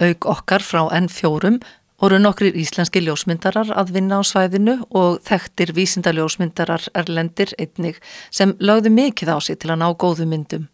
Auk okkar frá N4 voru nokkrir íslenski ljósmyndarar að vinna á svæðinu og þekktir vísindaljósmyndarar erlendir einnig sem lögðu mikið á sig til að ná góðum myndum.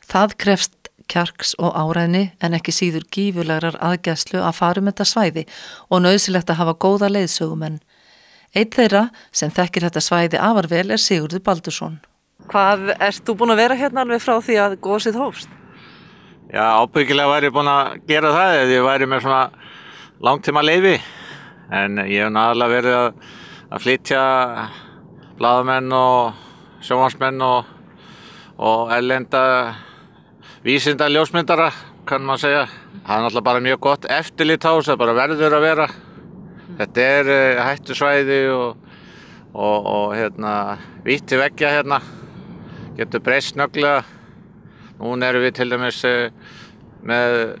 Það krefst kjarks og áræðni en ekki síður gífurlegrar aðgæslu að fara þetta svæði og nauðsynlegt að hafa góða leiðsögumenn. Einn þeirra sem þekkir þetta svæði afar vel Sigurður Baldursson. Hvað ert þú búin að vera hérna alveg frá því að gosið hófst? Já, ábyggilega væri ég búin að gera það ef ég væri með svona langtíma leyfi, en ég hef aðalega verið að flytja blaðamenn og sjónvarpsmenn og erlenda vísindaljósmyndara, kann maður segja. Það er náttúrulega bara mjög gott eftirlit á þessu, það bara verður að vera. Þetta er hættusvæði og vítt til veggja hérna, getur breyst snögglega. Núna erum við til dæmis með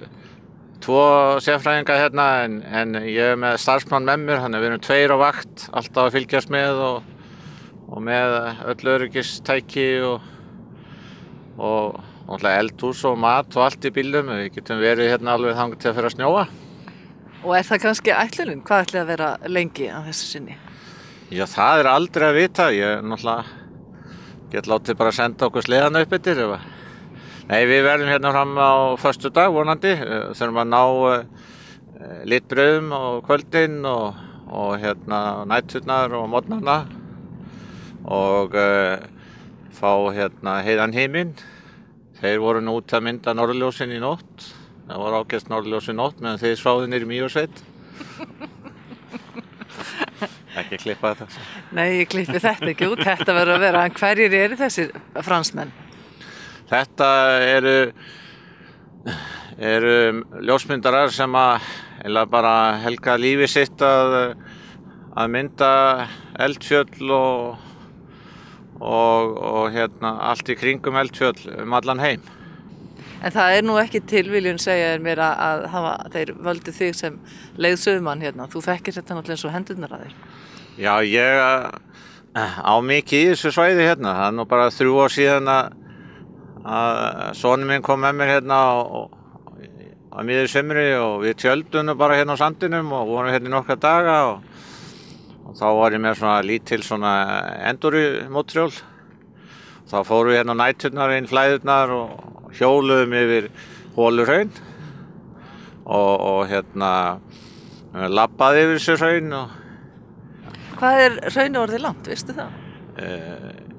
2 sérfræðinga hérna en ég er með starfsmann með mér, þannig að við erum 2 á vakt, alltaf að fylgjast með og með öll öryggistæki og náttúrulega eldhús og mat og allt í bílnum. Við getum verið hérna alveg þangað til að fyrir að snjóa. Og er það kannski ætlunin? Hvað ætli að vera lengi á þessu sinni? Já, það er aldrei að vita. Ég náttúrulega get látið bara að senda okkur sleðan upp eftir. Nei, við verðum hérna fram á föstudag vonandi, þurfum að ná litbrauðum á kvöldin og næturnar og morgnarna og fá heiðan himinn. Þeir voru nú út að mynda norðurljósin í nótt, það voru ágæst norðurljós í nótt meðan þeir sváðu niður í Mývatnssveit. Ekki klippa þetta. Nei, ég klippi þetta ekki út, þetta verður að vera, en hverjir eru þessir fransmenn? Þetta eru ljósmyndarar sem að bara helga lífi sitt að mynda eldfjöll og allt í kringum eldfjöll allan heim. En það er nú ekki tilviljun segja mér að þeir völdu þig sem leiðsögumann hérna. Þú þekkir þetta náttúrulega eins og hendurnar að þér. Já, ég á mikið í þessu svæði hérna. Það er nú bara 3 ár síðan að sonur minn kom með mér hérna á miðju sumri og við tjöldum bara hérna á sandinum og vorum hérna í nokkra daga og þá var ég með svona lítil endurmótrjól. Þá fórum við hérna á næturnar inn flæðurnar og hjóluðum yfir Holuhraun og labbaði yfir þessu hraun. Hvað er hraunið orðið langt, veistu það?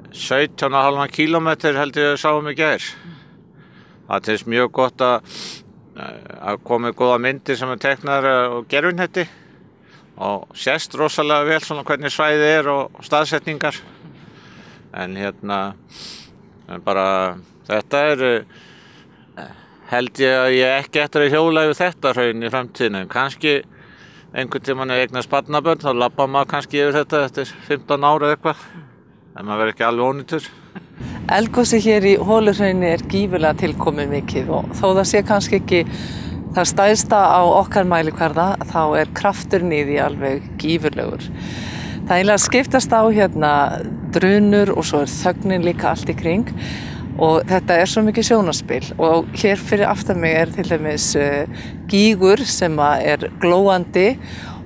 17,5 kílómetrar held ég sáum í gær. Það er mjög gott að koma góða myndir sem teknar og gerfinhetti og sést rosalega vel svona hvernig svæðið er og staðsetningar. En bara þetta held ég að ég ekki eftir að hjóla yfir þetta hraun í framtíðinu. Kannski einhvern tímann eignast barnabörn, þá labbar maður kannski yfir þetta eftir 15 ára eða eitthvað. En maður verður ekki alveg ónýtur. Eldgosið hér í Holuhrauni er gífurlega tilkomið mikið og þó það sé kannski ekki það stærsta á okkar mælikvarða, þá er krafturinn í því alveg gífurlegur. Það eiginlega skiptast á drunur og svo er þögnin líka allt í kring og þetta er svo mikið sjónarspil og hér fyrir aftan mig er til dæmis gígur sem er glóandi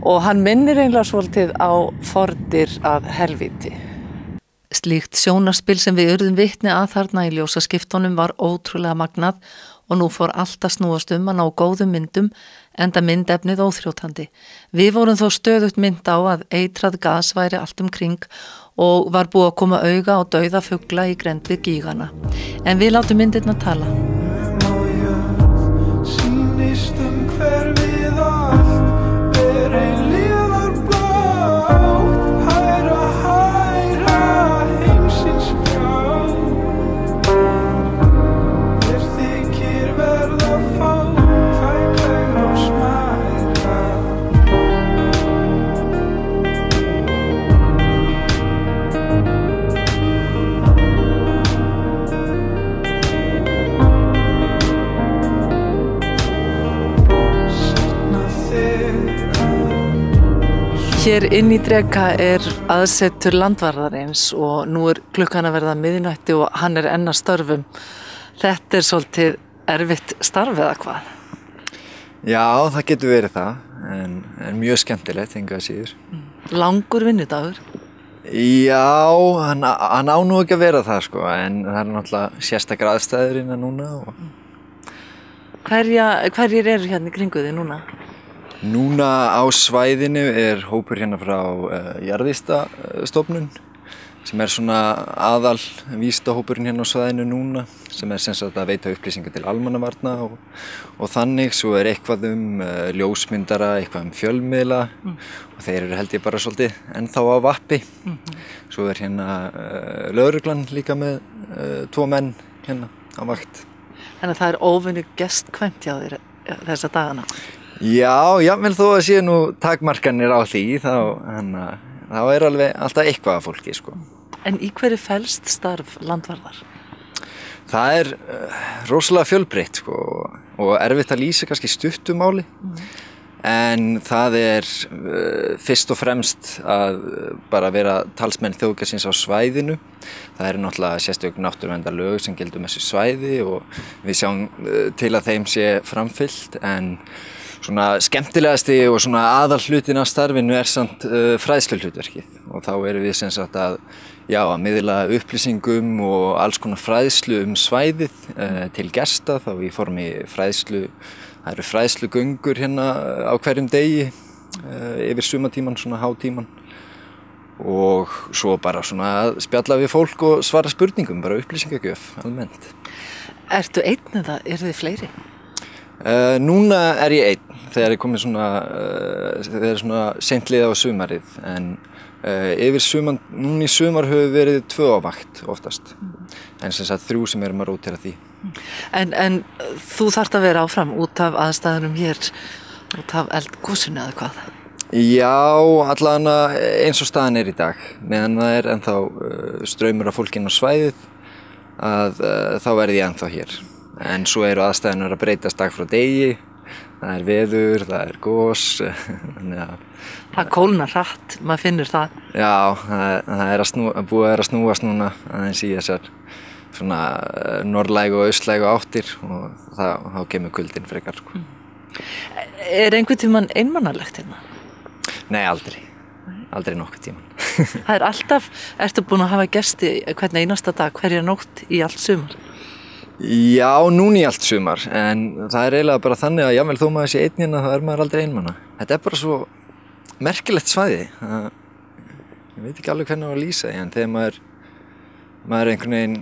og hann minnir eiginlega svolítið á forndir að helvíti. Slíkt sjónarspil sem við urðum vitni að þarna í ljósaskiptunum var ótrúlega magnað og nú fór allt að snúast að ná góðum myndum enda myndefnið óþrjótandi. Við vorum þó stöðugt mynd á að eitrað gas væri allt kring og var búið að koma auga á dauða fugla í grennd við gígana. En við látum myndirnar tala. Hér inn í Dreka er aðsetur landvarðarins og nú er klukkan að verða miðnætti og hann er enn að störfum. Þetta er svolítið erfitt starf eða hvað? Já, það getur verið það, en mjög skemmtilegt, engu að síður. Langur vinnudagur? Já, hann á nú ekki að vera það sko, en það náttúrulega sérstakar aðstæður innan núna. Hverjir eru hérna í kringu þig núna? Núna á svæðinu hópur hérna frá Jarðvísindastofnun sem svona aðal vísindahópurinn hérna á svæðinu núna sem sem sagt að veita upplýsingar til almannavarna og þannig, svo eitthvað ljósmyndara, eitthvað fjölmiðla og þeir eru held ég bara svolítið ennþá á vappi. Svo hérna lögreglan líka með 2 menn hérna á vakt. Þannig að það óvenju gestkvæmt hjá þér þessa dagana? Já, jafnvel þó að séu nú takmarkanir á því, þá alveg alltaf eitthvað af fólki, sko. En í hverju felst starf landvarðar? Það rosalega fjölbreytt, sko, og erfitt að lýsa kannski stuttu máli. En það fyrst og fremst að bara vera talsmenn þjóðgarðsins á svæðinu. Það náttúrulega sérstök náttúruverndarlög sem gilda þessu svæði og við sjáum til að þeim sé framfylgt, en svona skemmtilegasti og svona aðal hlutin af starfinu samt fræðsluhlutverkið og þá erum við sem sagt að miðla upplýsingum og alls konar fræðslu svæðið til gesta, þá í formi fræðslu. Það eru fræðslugöngur hérna á hverjum degi yfir sumartíman, svona hátíman og svo bara svona að spjalla við fólk og svara spurningum, bara upplýsingagjöf almennt. Ertu einn eða eru þið fleiri? Núna ég einn þegar ég komið svona seint á sumarið, en núna í sumar höfum við verið 2 á vakt oftast, en sem sagt 3 sem erum að rótera því. En þú þarft að vera áfram út af aðstæðunum hér, út af eldgosinu eða hvað? Já, allavega eins og staðan í dag, meðan það ennþá straumur af fólki inn á svæðið, þá verð ég ennþá hér. En svo eru aðstæðunar að breytast dag frá degi, það veður, það gos, þannig að... Það kólnar hratt, maður finnur það. Já, það búið að snúast núna aðeins í þessar svona norðlægu og austlægu áttir og þá kemur kuldinn frekar. Einhvern tímann einmannalegt hérna? Nei, aldrei. Aldrei nokkuð tímann. Það alltaf, ertu búin að hafa gesti hvern einasta dag, hverja nótt í allt sumar? Já, núna í allt sumar, en það eiginlega bara þannig að jafnvel þó maður sé einn hérna, þá maður aldrei einmanna. Þetta bara svo merkilegt svæði. Ég veit ekki alveg hvernig á að lýsa því, en þegar maður einhvern veginn,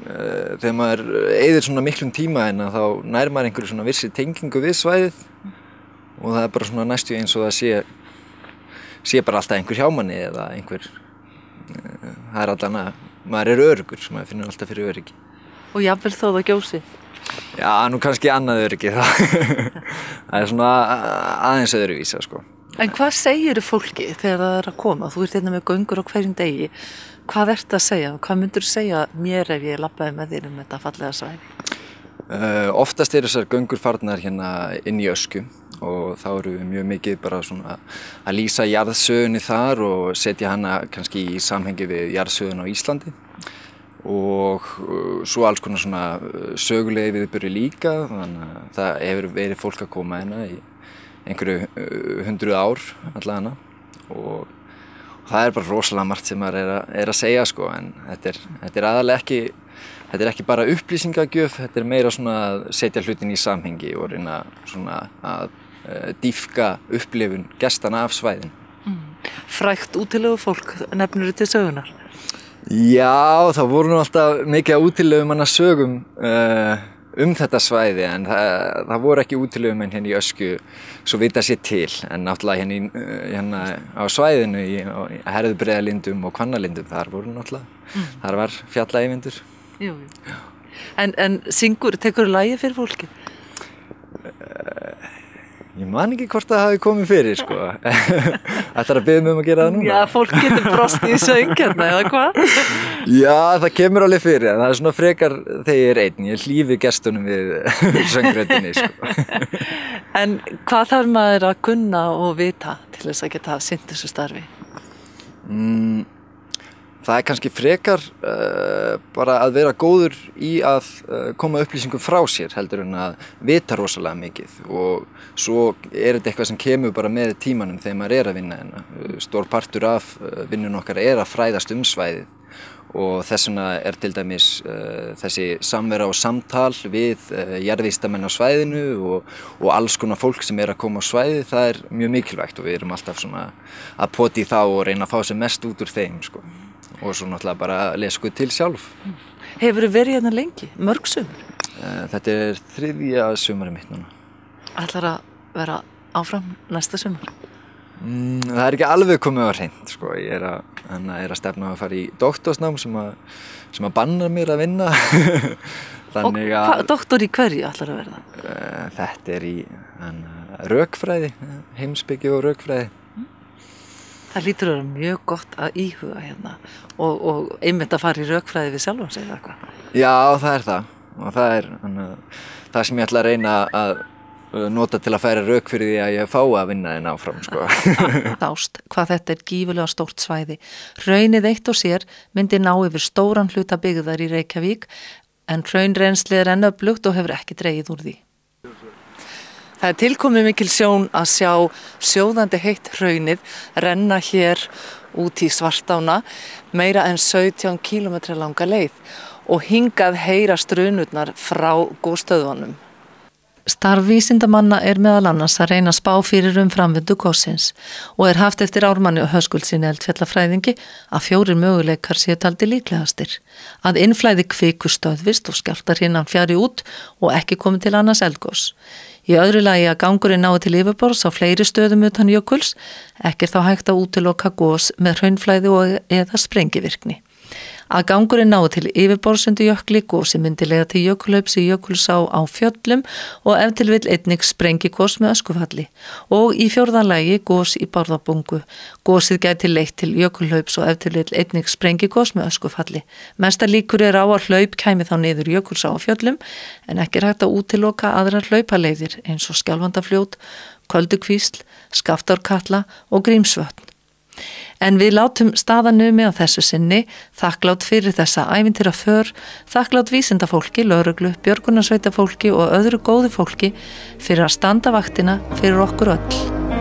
þegar maður eyðir svona miklum tíma hérna, þá nær maður einhverju svona vissri tengingu við svæðið og það bara svona næstu eins og það sé bara alltaf einhver hjá manni eða einhver, það alltaf maður öruggur, maður finnur alltaf fyrir öryggi. Og jafnvel þó það gjósi? Já, nú kannski annað öryggi það. Það svona aðeins öðruvísa, sko. En hvað segirðu fólki þegar það að koma? Þú ert hérna með göngur á hverjum degi. Hvað ertu að segja? Hvað myndirðu segja mér ef ég labbaði með þér þetta fallega svæði? Oftast þessar göngur farnar hérna inn í ösku og þá eru við mjög mikið bara svona að lýsa jarðsögunni þar og setja hana kannski í samhengi við jarðsögun á Íslandi. Og svo alls konar svona sögulegi viðburði líka, þannig að það hefur verið fólk að koma hérna í einhverju 100 ár allavega og það bara rosalega margt sem maður að segja, sko, en þetta aðalega ekki bara upplýsingagjöf, þetta meira svona að setja hlutin í samhengi og reyna svona að dýpka upplifun gestanna af svæðin. Frægt útilegu fólk nefnirðu til sögunar? Já, það voru nú alltaf mikið að útilegumanna sögum þetta svæði, en það voru ekki útilegumenn hérna í ösku svo vita sér til, en náttúrulega hérna á svæðinu í Herðubreiðarlindum og Hvannalindum, þar voru náttúrulega, þar var fjallaeyvindur. Jú. En tekurðu lagið fyrir fólki? Ég man ekki hvort það hafi komið fyrir, sko. Ætlarðu að biðja mig að gera það núna? Já, fólk getur brostið í söng hérna, eða hvað? Já, það kemur alveg fyrir, en það svona frekar þegar ég einn. Ég hlífi gestunum við söngröddinni, sko. En hvað þarf maður að kunna og vita til þess að geta sinnt þessu starfi? það kannski frekar bara að vera góður í að koma upplýsingum frá sér heldur en að vita rosalega mikið og svo þetta eitthvað sem kemur bara með tímanum þegar maður að vinna hérna. Stór partur af vinnun okkar að fræðast svæðið og þess vegna til dæmis þessi samvera og samtal við jarðvísindamenn á svæðinu og alls konar fólk sem að koma á svæðið, það mjög mikilvægt og við erum alltaf svona að pota í þá og reyna að fá sem mest út úr þeim sko. Og svo náttúrulega bara að lesa til sjálf. Hefurðu verið hérna lengi? Mörg sumur? Þetta 3. sumarið mitt núna. Ætlar að vera áfram næsta sumar? Það ekki alveg komið á hreint sko. Ég að stefna að fara í doktorsnám sem að banna mér að vinna. Þannig og doktor í hverju ætlar að verða? Þetta í rökfræði, heimspeki og rökfræði. Það lítur að vera mjög gott að íhuga hérna og einmitt að fara í rökfræði við sjálfan sig eða eitthvað. Já, það það. Og það sem ég ætla að reyna að nota til að færa rök fyrir því að ég fái að vinna þinn áfram sko. Ást, hvað þetta gífurlega stórt svæði. Hraunið eitt og sér myndi ná yfir stóran hluta byggðar í Reykjavík en hraunrennsli enn öflugt og hefur ekki dregið úr því. Það tilkomið mikil sjón að sjá sjóðandi heitt hraunið renna hér út í Svartána meira en 17 kílómetra langa leið og hingað heyrast runurnar frá gosstöðvunum. Starf vísindamanna meðal annars að reyna að spá fyrir framvindu gossins og haft eftir Ármanni og Höskuldsyni eldfjallafræðingi að 4 möguleikar séu taldir líklegastir. Að innflæði kviku stöðvist og skjálftahrina fjari út og ekki komi til annars eldgoss. Í öðru lagi að gangurinn nái til yfirborðs á fleiri stöðum utan jökuls, ekki þá hægt að útiloka gos með hraunflæði eða sprengivirkni. Að gangurinn nái til yfirborðs undir jökli, gosi myndi leiða til jökulhlaups í Jökulsá á fjöllum og ef til vill einnig sprengigos með öskufalli. Og í 4. lagi gos í Bárðarbungu. Gosið gæti leitt til jökulhlaups og ef til vill einnig sprengigos með öskufalli. Mesta líkur á að hlaup kæmi þá niður Jökulsá á fjöllum en ekki hægt að útiloka aðrar hlaupaleiðir eins og Skjálfandafljót, Köldukvísl, Skaftárkatla og Grímsvötn. En við látum staðar numið á þessu sinni, þakklátt fyrir þessa ævintýra för, þakklátt vísindafólki, lögreglu, björgunarsveitafólki og öðru góðu fólki fyrir að standa vaktina fyrir okkur öll.